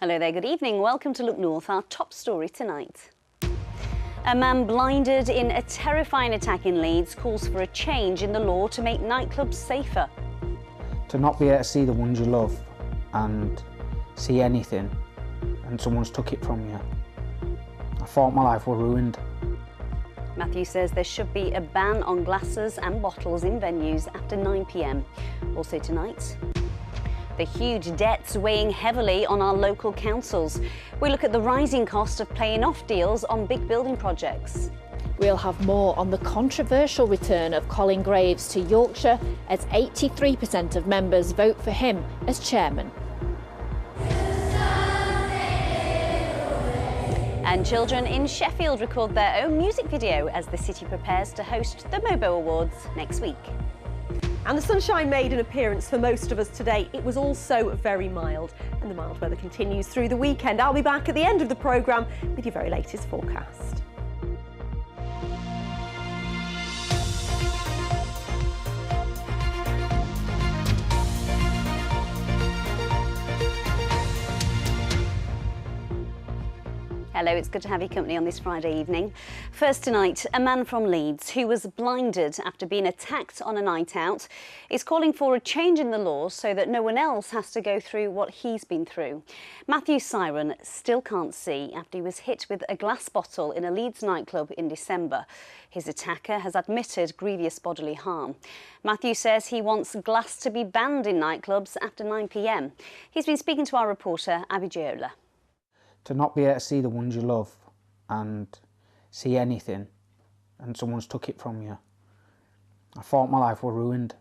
Hello there, good evening. Welcome to Look North, our top story tonight. A man blinded in a terrifying attack in Leeds calls for a change in the law to make nightclubs safer. To not be able to see the ones you love and see anything and someone's took it from you. I thought my life was ruined. Matthew says there should be a ban on glasses and bottles in venues after 9 p.m. Also tonight, the huge debts weighing heavily on our local councils. We look at the rising cost of paying off deals on big building projects. We'll have more on the controversial return of Colin Graves to Yorkshire as 83% of members vote for him as chairman. And children in Sheffield record their own music video as the city prepares to host the Mobo Awards next week. And the sunshine made an appearance for most of us today. It was also very mild, and the mild weather continues through the weekend. I'll be back at the end of the programme with your very latest forecast. Hello, it's good to have your company on this Friday evening. First tonight, a man from Leeds who was blinded after being attacked on a night out is calling for a change in the law so that no one else has to go through what he's been through. Matthew Siren still can't see after he was hit with a glass bottle in a Leeds nightclub in December. His attacker has admitted grievous bodily harm. Matthew says he wants glass to be banned in nightclubs after 9 p.m. He's been speaking to our reporter, Abby Giola. To not be able to see the ones you love and see anything and someone's took it from you. I thought my life was ruined.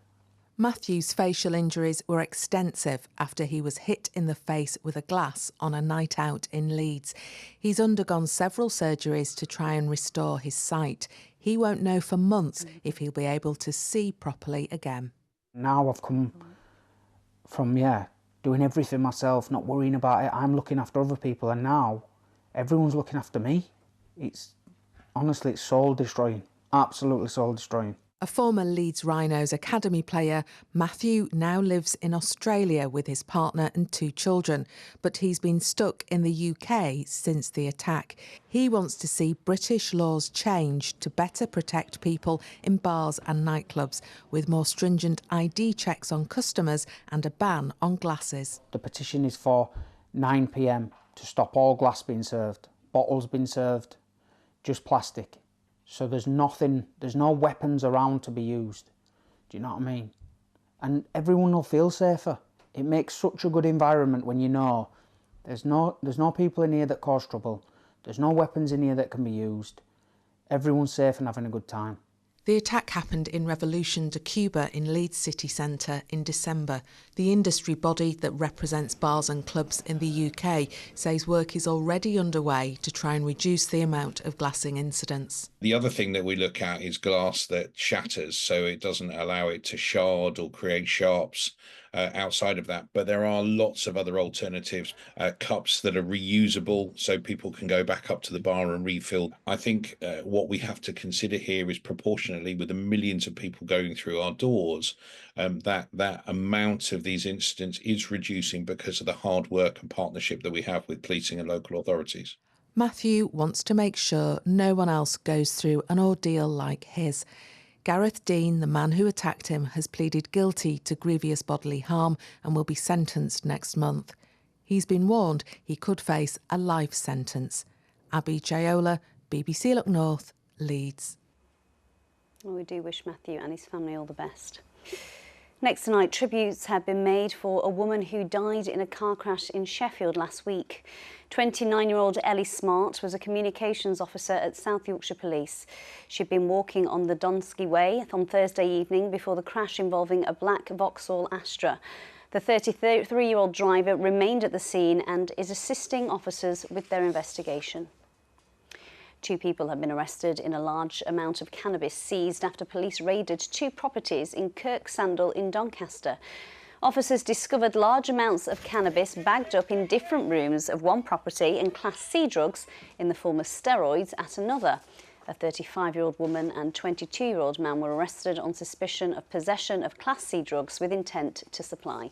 Matthew's facial injuries were extensive after he was hit in the face with a glass on a night out in Leeds. He's undergone several surgeries to try and restore his sight. He won't know for months if he'll be able to see properly again. Now I've come from, doing everything myself, not worrying about it. I'm looking after other people, and now everyone's looking after me. Honestly, it's soul destroying, absolutely soul destroying. A former Leeds Rhinos academy player, Matthew now lives in Australia with his partner and 2 children, but he's been stuck in the UK since the attack. He wants to see British laws changed to better protect people in bars and nightclubs, with more stringent ID checks on customers and a ban on glasses. The petition is for 9 p.m. to stop all glass being served, bottles being served, just plastic. So there's no weapons around to be used. Do you know what I mean? And everyone will feel safer. It makes such a good environment when you know there's no people in here that cause trouble. There's no weapons in here that can be used. Everyone's safe and having a good time. The attack happened in Revolution de Cuba in Leeds city centre in December. The industry body that represents bars and clubs in the UK says work is already underway to try and reduce the amount of glassing incidents. The other thing that we look at is glass that shatters, so it doesn't allow it to shard or create sharps outside of that. But there are lots of other alternatives, cups that are reusable so people can go back up to the bar and refill. I think what we have to consider here is proportionately with the millions of people going through our doors, that amount of these incidents is reducing because of the hard work and partnership that we have with policing and local authorities. Matthew wants to make sure no one else goes through an ordeal like his. Gareth Dean, the man who attacked him, has pleaded guilty to grievous bodily harm and will be sentenced next month. He's been warned he could face a life sentence. Abby Giola, BBC Look North, Leeds. Well, we do wish Matthew and his family all the best. Next tonight, tributes have been made for a woman who died in a car crash in Sheffield last week. 29-year-old Ellie Smart was a communications officer at South Yorkshire Police. She'd been walking on the Donsky Way on Thursday evening before the crash involving a black Vauxhall Astra. The 33-year-old driver remained at the scene and is assisting officers with their investigation. 2 people have been arrested in a large amount of cannabis seized after police raided 2 properties in Kirk Sandal in Doncaster. Officers discovered large amounts of cannabis bagged up in different rooms of one property and Class C drugs in the form of steroids at another. A 35-year-old woman and 22-year-old man were arrested on suspicion of possession of Class C drugs with intent to supply.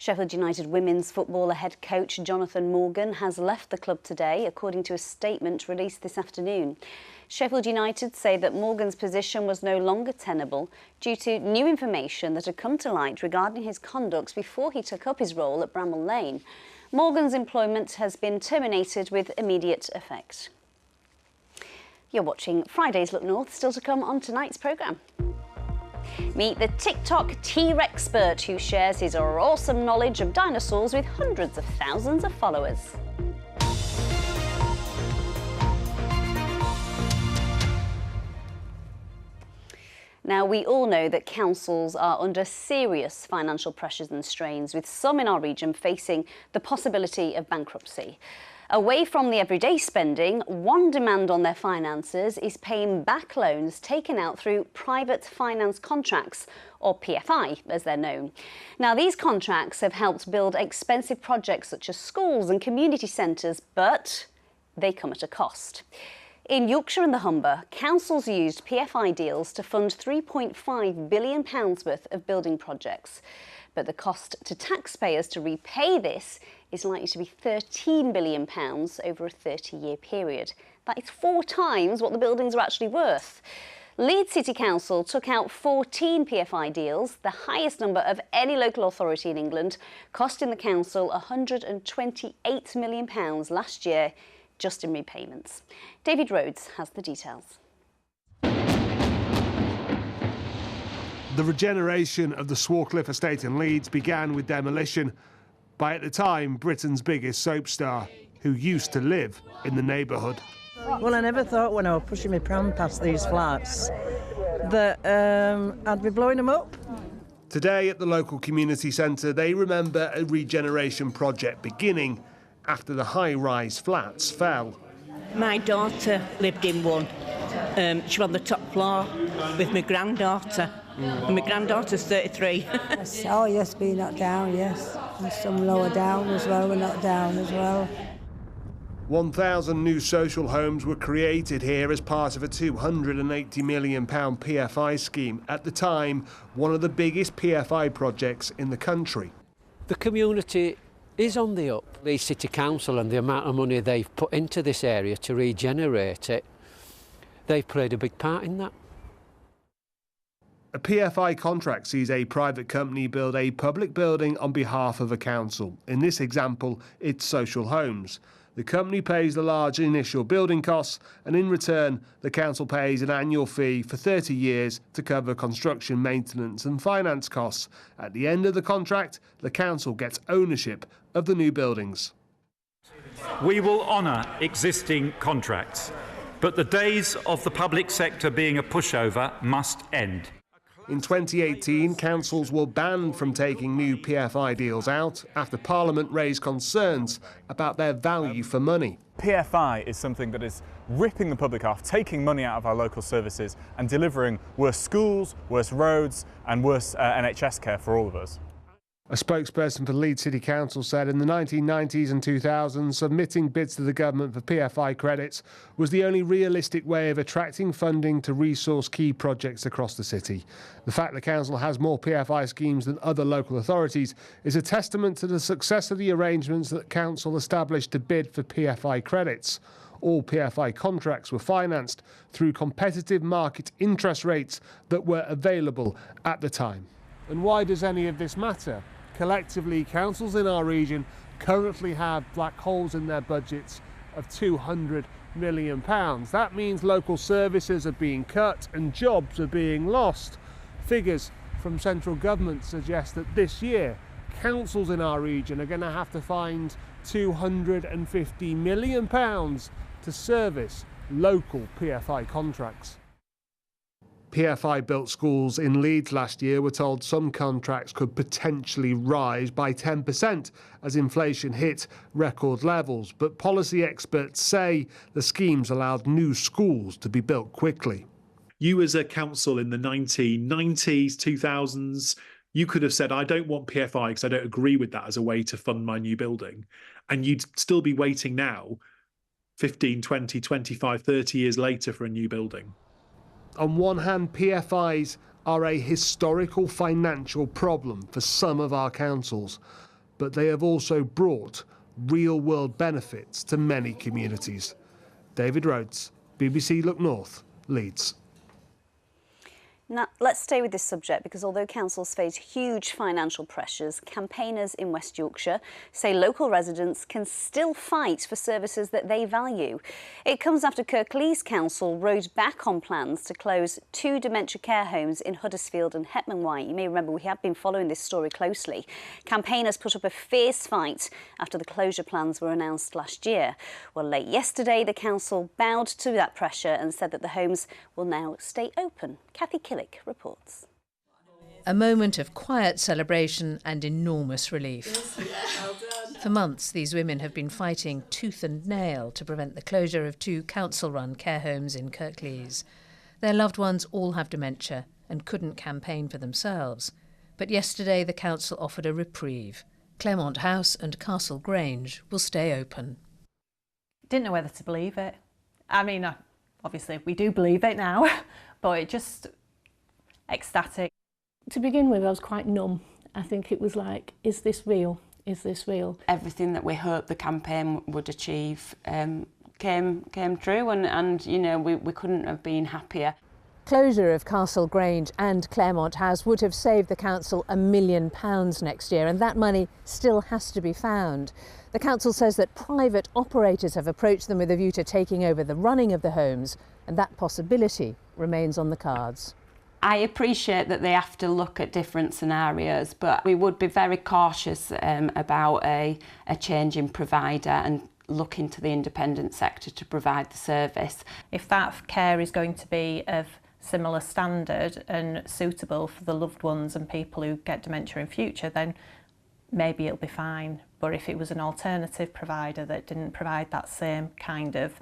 Sheffield United women's footballer head coach Jonathan Morgan has left the club today, according to a statement released this afternoon. Sheffield United say that Morgan's position was no longer tenable due to new information that had come to light regarding his conduct before he took up his role at Bramall Lane. Morgan's employment has been terminated with immediate effect. You're watching Friday's Look North, still to come on tonight's programme. Meet the TikTok T-Rexpert who shares his awesome knowledge of dinosaurs with hundreds of thousands of followers. Now, we all know that councils are under serious financial pressures and strains, with some in our region facing the possibility of bankruptcy. Away from the everyday spending, one demand on their finances is paying back loans taken out through private finance contracts, or PFI as they're known. Now, these contracts have helped build expensive projects such as schools and community centres, but they come at a cost. In Yorkshire and the Humber, councils used PFI deals to fund £3.5 billion worth of building projects. But the cost to taxpayers to repay this is likely to be £13 billion over a 30-year period. That is 4 times what the buildings are actually worth. Leeds City Council took out 14 PFI deals, the highest number of any local authority in England, costing the council £128 million last year, just in repayments. David Rhodes has the details. The regeneration of the Swarcliffe estate in Leeds began with demolition by, at the time, Britain's biggest soap star, who used to live in the neighbourhood. Well, I never thought when I was pushing my pram past these flats that I'd be blowing them up. Today at the local community centre, they remember a regeneration project beginning after the high-rise flats fell. My daughter lived in one. She was on the top floor with my granddaughter. And my granddaughter's 33. Oh, yes, being knocked down, yes. And some lower down as well, were knocked down as well. 1,000 new social homes were created here as part of a £280 million PFI scheme. At the time, one of the biggest PFI projects in the country. The community is on the up. The City Council and the amount of money they've put into this area to regenerate it, they've played a big part in that. A PFI contract sees a private company build a public building on behalf of a council. In this example, it's social homes. The company pays the large initial building costs, and in return, the council pays an annual fee for 30 years to cover construction, maintenance and finance costs. At the end of the contract, the council gets ownership of the new buildings. We will honour existing contracts, but the days of the public sector being a pushover must end. In 2018, councils were banned from taking new PFI deals out after Parliament raised concerns about their value for money. PFI is something that is ripping the public off, taking money out of our local services and delivering worse schools, worse roads and worse NHS care for all of us. A spokesperson for Leeds City Council said in the 1990s and 2000s, submitting bids to the government for PFI credits was the only realistic way of attracting funding to resource key projects across the city. The fact the council has more PFI schemes than other local authorities is a testament to the success of the arrangements that council established to bid for PFI credits. All PFI contracts were financed through competitive market interest rates that were available at the time. And why does any of this matter? Collectively, councils in our region currently have black holes in their budgets of £200 million. That means local services are being cut and jobs are being lost. Figures from central government suggest that this year, councils in our region are going to have to find £250 million to service local PFI contracts. PFI-built schools in Leeds last year were told some contracts could potentially rise by 10% as inflation hit record levels, but policy experts say the schemes allowed new schools to be built quickly. You as a council in the 1990s, 2000s, you could have said, I don't want PFI because I don't agree with that as a way to fund my new building. And you'd still be waiting now, 15, 20, 25, 30 years later for a new building. On one hand, PFIs are a historical financial problem for some of our councils. but they have also brought real-world benefits to many communities. David Rhodes, BBC Look North, Leeds. Now, let's stay with this subject because although councils face huge financial pressures, campaigners in West Yorkshire say local residents can still fight for services that they value. It comes after Kirklees Council rode back on plans to close 2 dementia care homes in Huddersfield and Hetman White. You may remember we have been following this story closely. Campaigners put up a fierce fight after the closure plans were announced last year. Well, late yesterday, the council bowed to that pressure and said that the homes will now stay open. Kathy Killick reports. A moment of quiet celebration and enormous relief. For months, these women have been fighting tooth and nail to prevent the closure of 2 council-run care homes in Kirklees. Their loved ones all have dementia and couldn't campaign for themselves. But yesterday, the council offered a reprieve. Claremont House and Castle Grange will stay open. Didn't know whether to believe it. I mean, obviously, we do believe it now, but it just ecstatic. To begin with, I was quite numb. I think it was like, is this real? Is this real? Everything that we hoped the campaign would achieve came true, and you know, we couldn't have been happier. Closure of Castle Grange and Claremont House would have saved the council £1 million next year, and that money still has to be found. The council says that private operators have approached them with a view to taking over the running of the homes, and that possibility remains on the cards. I appreciate that they have to look at different scenarios, but we would be very cautious about a change in provider and looking to the independent sector to provide the service. If that care is going to be of similar standard and suitable for the loved ones and people who get dementia in future, then maybe it'll be fine. But if it was an alternative provider that didn't provide that same kind of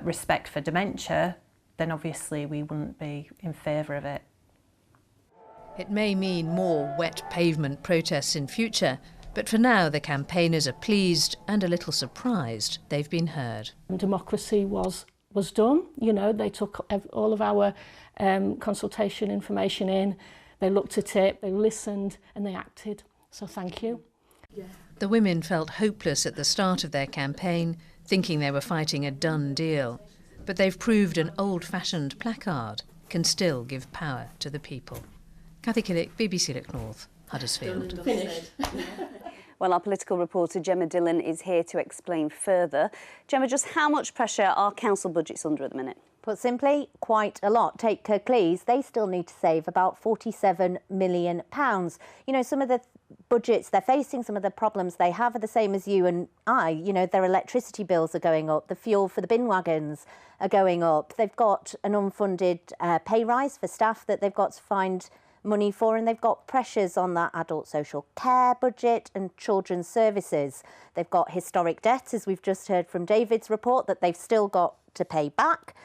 respect for dementia, then obviously we wouldn't be in favour of it. It may mean more wet pavement protests in future, but for now the campaigners are pleased and a little surprised they've been heard. Democracy was done. You know, they took all of our consultation information in, they looked at it, they listened and they acted. So thank you. The women felt hopeless at the start of their campaign, thinking they were fighting a done deal. But they've proved an old-fashioned placard can still give power to the people. Kathy Killick, BBC Look North, Huddersfield. Well, our political reporter Gemma Dillon is here to explain further. Gemma, just how much pressure are council budgets under at the minute? Put simply, quite a lot. Take Kirklees, they still need to save about £47 million. You know, some of the budgets they're facing, some of the problems they have are the same as you and I. You know, their electricity bills are going up, the fuel for the bin wagons are going up. They've got an unfunded pay rise for staff that they've got to find money for, and they've got pressures on that adult social care budget and children's services. They've got historic debt, as we've just heard from David's report, that they've still got to pay back.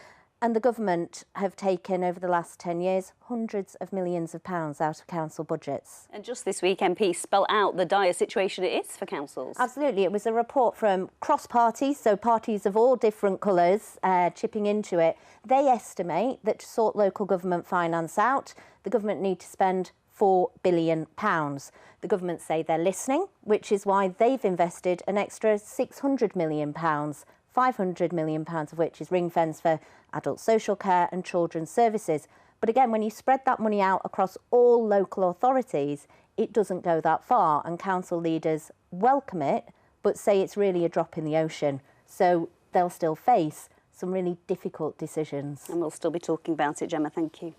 And the government have taken, over the last 10 years, hundreds of millions of pounds out of council budgets. And just this week, MPs spell out the dire situation it is for councils. Absolutely. It was a report from cross parties, so parties of all different colours chipping into it. They estimate that to sort local government finance out, the government need to spend £4 billion. The government say they're listening, which is why they've invested an extra £600 million, £500 million of which is ring-fenced for adult social care and children's services. But again, when you spread that money out across all local authorities, it doesn't go that far, and council leaders welcome it, but say it's really a drop in the ocean. So they'll still face some really difficult decisions. And we'll still be talking about it, Gemma, thank you.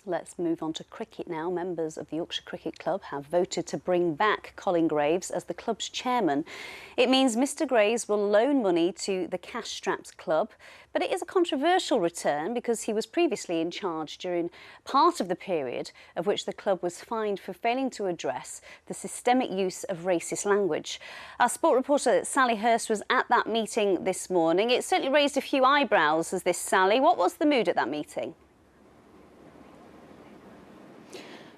Let's move on to cricket now. Members of the Yorkshire Cricket Club have voted to bring back Colin Graves as the club's chairman. It means Mr Graves will loan money to the cash-strapped club, but it is a controversial return because he was previously in charge during part of the period of which the club was fined for failing to address the systemic use of racist language. Our sport reporter Sally Hurst was at that meeting this morning. It certainly raised a few eyebrows as this, Sally. What was the mood at that meeting?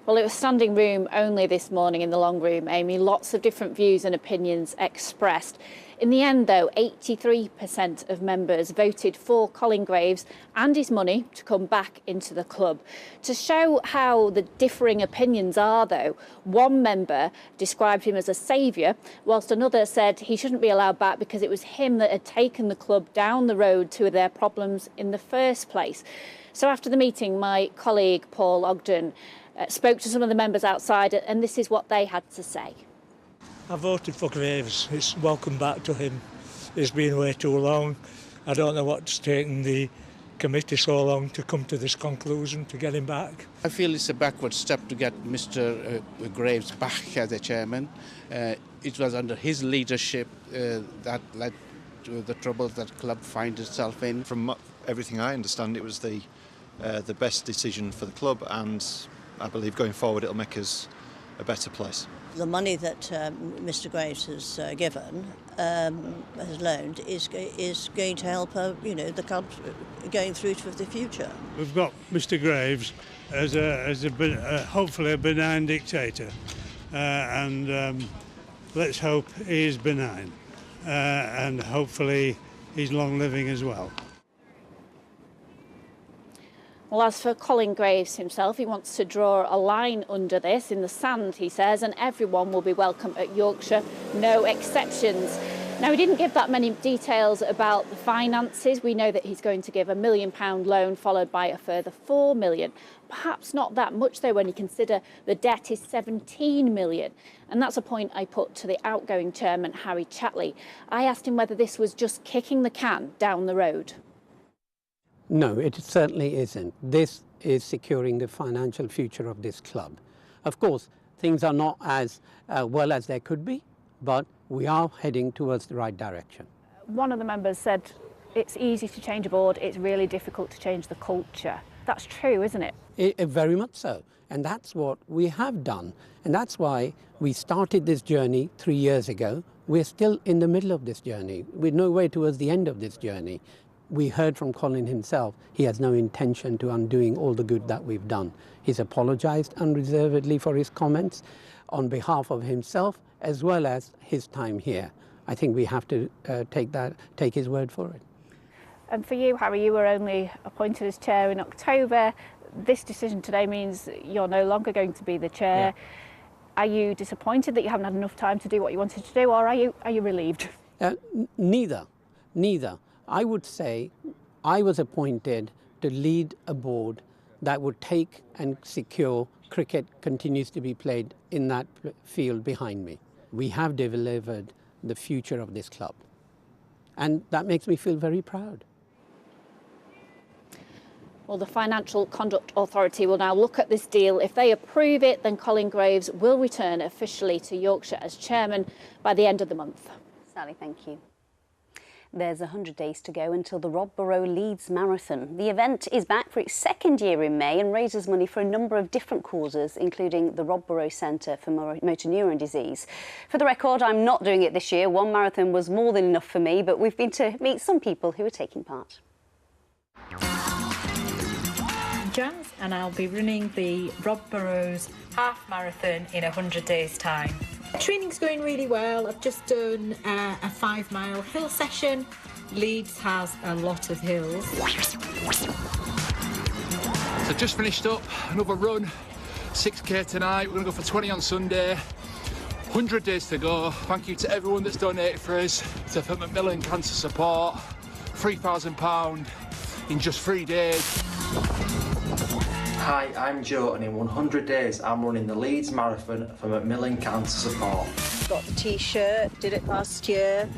Well, it was standing room only this morning in the long room, Amy. Lots of different views and opinions expressed. In the end, though, 83% of members voted for Colin Graves and his money to come back into the club. To show how the differing opinions are, though, one member described him as a saviour, whilst another said he shouldn't be allowed back because it was him that had taken the club down the road to their problems in the first place. So after the meeting, my colleague Paul Ogden spoke to some of the members outside, and this is what they had to say. I voted for Graves. It's welcome back to him. It's been way too long. I don't know what's taken the committee so long to come to this conclusion to get him back. I feel it's a backward step to get Mr. Graves back as a chairman. It was under his leadership that led to the troubles that the club finds itself in. From everything I understand, it was the best decision for the club, and I believe going forward it'll make us a better place. The money that Mr. Graves has given, has loaned, is going to help the club going through to the future. We've got Mr. Graves as hopefully a benign dictator, and let's hope he is benign, and hopefully he's long living as well. Well, as for Colin Graves himself, he wants to draw a line under this in the sand, he says, and everyone will be welcome at Yorkshire, no exceptions. Now, he didn't give that many details about the finances. We know that he's going to give £1 million loan followed by a further £4 million. Perhaps not that much, though, when you consider the debt is £17 million. And that's a point I put to the outgoing chairman, Harry Chatley. I asked him whether this was just kicking the can down the road. No, it certainly isn't. This is securing the financial future of this club. Of course, things are not as well as they could be, but we are heading towards the right direction. One of the members said it's easy to change a board, it's really difficult to change the culture. That's true, isn't it? Very much so. And that's what we have done. And that's why we started this journey 3 years ago. We're still in the middle of this journey. We're no way towards the end of this journey. We heard from Colin himself, he has no intention to undoing all the good that we've done. He's apologised unreservedly for his comments on behalf of himself as well as his time here. I think we have to take his word for it. And for you, Harry, you were only appointed as chair in October. This decision today means you're no longer going to be the chair. Yeah. Are you disappointed that you haven't had enough time to do what you wanted to do, or are you relieved? Neither. I would say I was appointed to lead a board that would take and secure cricket continues to be played in that field behind me. We have delivered the future of this club, and that makes me feel very proud. Well, the Financial Conduct Authority will now look at this deal. If they approve it, then Colin Graves will return officially to Yorkshire as chairman by the end of the month. Sally, thank you. There's 100 days to go until the Rob Borough Leeds Marathon. The event is back for its second year in May and raises money for a number of different causes, including the Rob Borough Centre for Motor Neuron Disease. For the record, I'm not doing it this year. One marathon was more than enough for me, but we've been to meet some people who are taking part. Jans, and I'll be running the Rob Borough's half marathon in 100 days' time. Training's going really well. I've just done a 5-mile hill session. Leeds has a lot of hills. So just finished up another run, 6k tonight. We're going to go for 20 on Sunday. 100 days to go. Thank you to everyone that's donated for us. To for Macmillan Cancer Support, £3,000 in just 3 days. Hi, I'm Joe, and in 100 days I'm running the Leeds Marathon for Macmillan Cancer Support. Got the T-shirt, did it last year.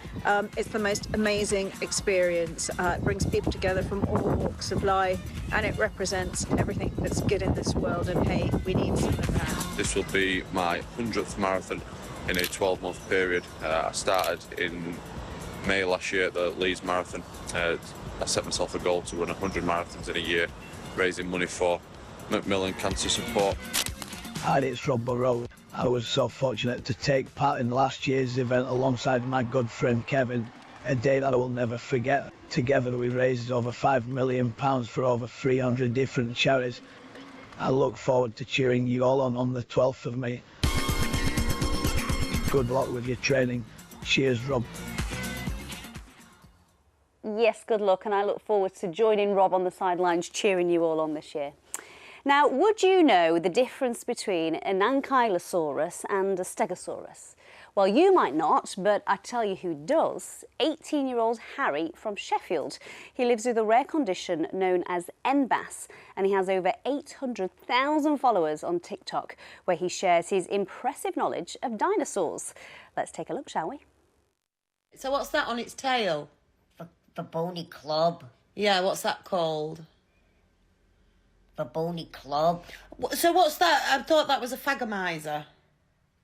It's the most amazing experience. It brings people together from all walks of life, and it represents everything that's good in this world, and hey, we need some of that. This will be my 100th marathon in a 12-month period. I started in May last year at the Leeds Marathon. I set myself a goal to run 100 marathons in a year, raising money for Macmillan Cancer Support. Hi, it's Rob Borough. I was so fortunate to take part in last year's event alongside my good friend Kevin, a day that I will never forget. Together we raised over £5 million for over 300 different charities. I look forward to cheering you all on the 12th of May. Good luck with your training. Cheers, Rob. Yes, good luck, and I look forward to joining Rob on the sidelines cheering you all on this year. Now, would you know the difference between an Ankylosaurus and a Stegosaurus? Well, you might not, but I tell you who does. 18-year-old Harry from Sheffield. He lives with a rare condition known as NBAS, and he has over 800,000 followers on TikTok, where he shares his impressive knowledge of dinosaurs. Let's take a look, shall we? So what's that on its tail? The bony club. Yeah, what's that called? The bony club. So what's that? I thought that was a phagomizer.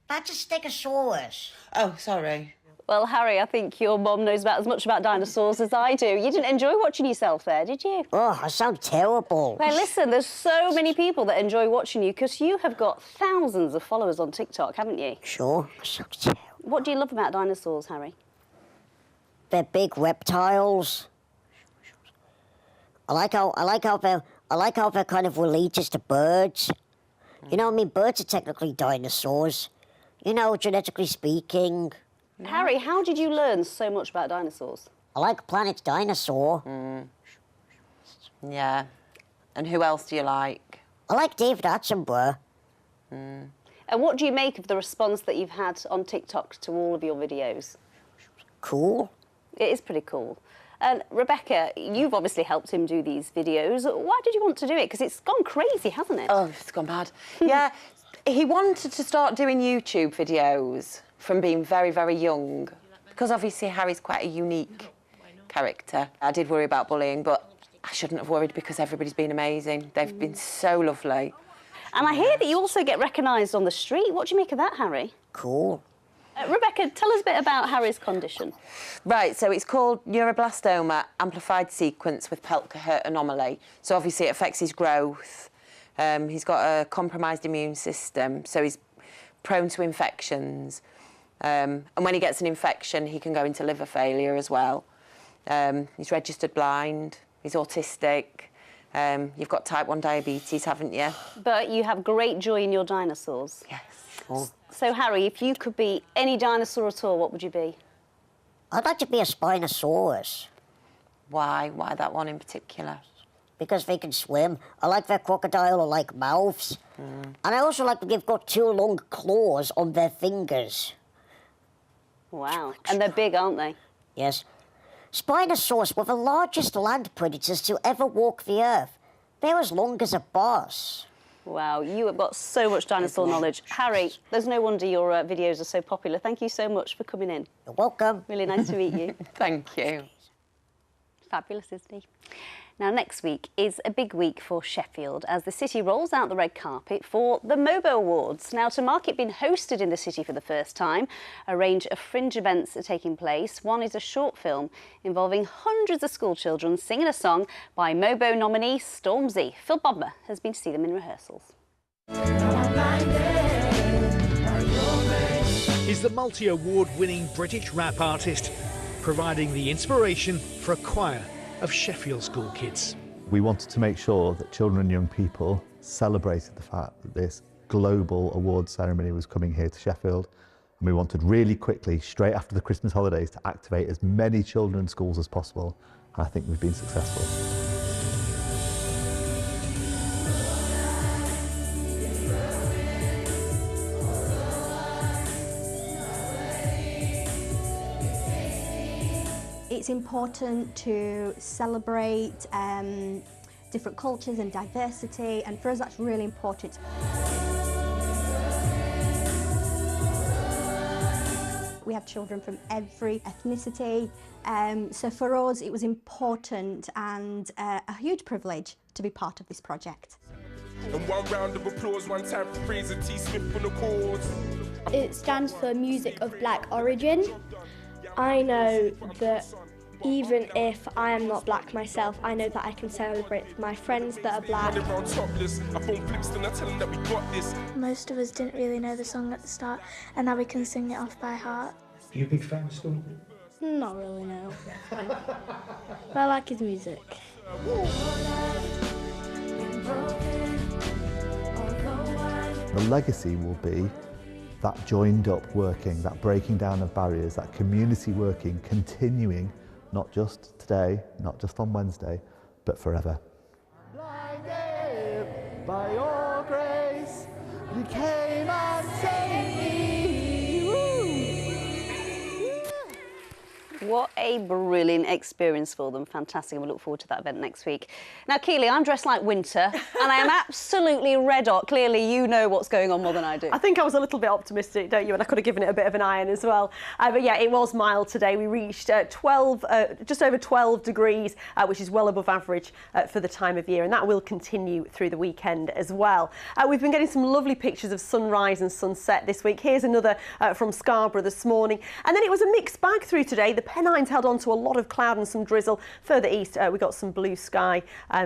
That's a Stegosaurus. Oh, sorry. Well, Harry, I think your mum knows about as much about dinosaurs as I do. You didn't enjoy watching yourself there, did you? Oh, I sound terrible. Well, listen, there's so many people that enjoy watching you because you have got thousands of followers on TikTok, haven't you? Sure, I sound terrible. What do you love about dinosaurs, Harry? They're big reptiles. I like how they're kind of related to birds. You know, I mean, birds are technically dinosaurs. You know, genetically speaking. Harry, how did you learn so much about dinosaurs? I like Planet Dinosaur. Yeah. And who else do you like? I like David Attenborough. And what do you make of the response that you've had on TikTok to all of your videos? Cool. It is pretty cool. And Rebecca, you've obviously helped him do these videos. Why did you want to do it? Because it's gone crazy, hasn't it? Oh, it's gone bad. Yeah, he wanted to start doing YouTube videos from being very, very young. Because obviously Harry's quite a unique character. I did worry about bullying, but I shouldn't have worried because everybody's been amazing. They've been so lovely. And I hear that you also get recognised on the street. What do you make of that, Harry? Cool. Rebecca, tell us a bit about Harry's condition. Right, so it's called neuroblastoma amplified sequence with Pelker-Hurt anomaly. So obviously it affects his growth. He's got a compromised immune system, so he's prone to infections. And when he gets an infection, he can go into liver failure as well. He's registered blind, he's autistic. You've got type 1 diabetes, haven't you? But you have great joy in your dinosaurs. Yes. So, Harry, if you could be any dinosaur at all, what would you be? I'd like to be a Spinosaurus. Why? Why that one in particular? Because they can swim. I like their crocodile-like mouths. And I also like that they've got 2 long claws on their fingers. Wow. And they're big, aren't they? Yes. Spinosaurs were the largest land predators to ever walk the earth. They're as long as a bus. Wow, you have got so much dinosaur knowledge. Harry, there's no wonder your videos are so popular. Thank you so much for coming in. You're welcome. Really nice to meet you. Thank you. Fabulous, isn't he? Now, next week is a big week for Sheffield as the city rolls out the red carpet for the MOBO Awards. Now, to mark it being hosted in the city for the first time, a range of fringe events are taking place. One is a short film involving hundreds of school children singing a song by MOBO nominee Stormzy. Phil Bodmer has been to see them in rehearsals. Is the multi-award-winning British rap artist providing the inspiration for a choir of Sheffield school kids. We wanted to make sure that children and young people celebrated the fact that this global award ceremony was coming here to Sheffield, and we wanted really quickly, straight after the Christmas holidays, to activate as many children and schools as possible, and I think we've been successful. It's important to celebrate different cultures and diversity, and for us that's really important. We have children from every ethnicity, so for us it was important and a huge privilege to be part of this project. And one round of applause, one time for Fraser T. Smith on the chords. It stands for Music of Black Origin. I know that even if I am not black myself, I know that I can celebrate with my friends that are black. Most of us didn't really know the song at the start, and now we can sing it off by heart. Are you a big fan of Stormzy? Not really, no. But I like his music. The legacy will be that joined up working, that breaking down of barriers, that community working, continuing, not just today, not just on Wednesday, but forever. Blinded by your grace, you came and saved me. What a brilliant experience for them. Fantastic. And we look forward to that event next week. Now, Keely, I'm dressed like winter and I am absolutely red hot. Clearly, you know what's going on more than I do. I think I was a little bit optimistic, don't you? And I could have given it a bit of an iron as well. But yeah, it was mild today. We reached just over 12 degrees, which is well above average for the time of year. And that will continue through the weekend as well. We've been getting some lovely pictures of sunrise and sunset this week. Here's another from Scarborough this morning. And then it was a mixed bag through today. The Pennines held on to a lot of cloud and some drizzle. Further east, we got some blue sky.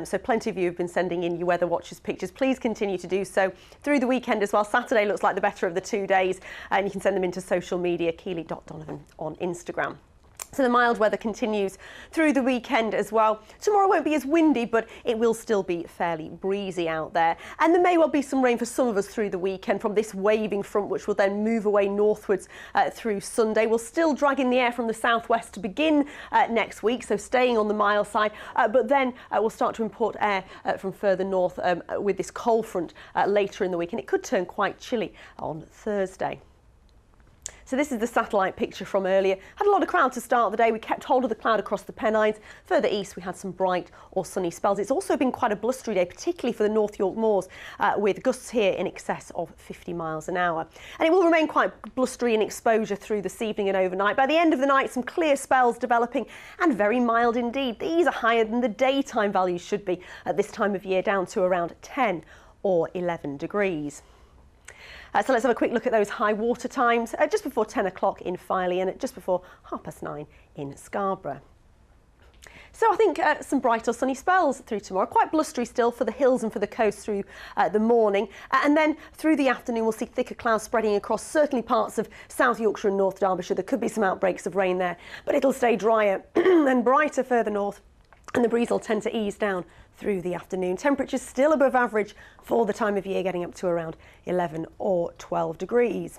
So plenty of you have been sending in your weather watchers pictures. Please continue to do so through the weekend as well. Saturday looks like the better of the 2 days, and you can send them into social media, Keely.Donovan on Instagram. So the mild weather continues through the weekend as well. Tomorrow won't be as windy, but it will still be fairly breezy out there. And there may well be some rain for some of us through the weekend from this waving front, which will then move away northwards through Sunday. We'll still drag in the air from the southwest to begin next week, so staying on the mild side. But then we'll start to import air from further north with this cold front later in the week, and it could turn quite chilly on Thursday. So this is the satellite picture from earlier. Had a lot of cloud to start the day. We kept hold of the cloud across the Pennines. Further east, we had some bright or sunny spells. It's also been quite a blustery day, particularly for the North York Moors, with gusts here in excess of 50 miles an hour. And it will remain quite blustery in exposure through this evening and overnight. By the end of the night, some clear spells developing and very mild indeed. These are higher than the daytime values should be at this time of year, down to around 10 or 11 degrees. So let's have a quick look at those high water times. Just before 10 o'clock in Filey and just before 9:30 in Scarborough. So I think some bright or sunny spells through tomorrow. Quite blustery still for the hills and for the coast through the morning. And then through the afternoon, we'll see thicker clouds spreading across certainly parts of South Yorkshire and North Derbyshire. There could be some outbreaks of rain there, but it'll stay drier and brighter further north. And the breeze will tend to ease down through the afternoon. Temperatures still above average for the time of year, getting up to around 11 or 12 degrees.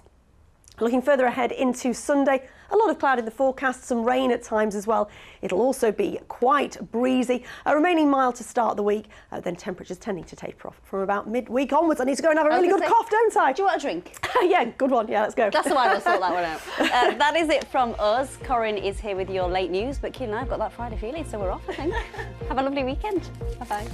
Looking further ahead into Sunday, a lot of cloud in the forecast, some rain at times as well. It'll also be quite breezy, remaining mild to start the week, then temperatures tending to taper off from about midweek onwards. I need to go and have a really good cough, don't I? Do you want a drink? Yeah, good one. Yeah, let's go. That's why I'll sort that one out. That is it from us. Corinne is here with your late news, but Keely and I have got that Friday feeling, so we're off, I think. Have a lovely weekend. Bye-bye.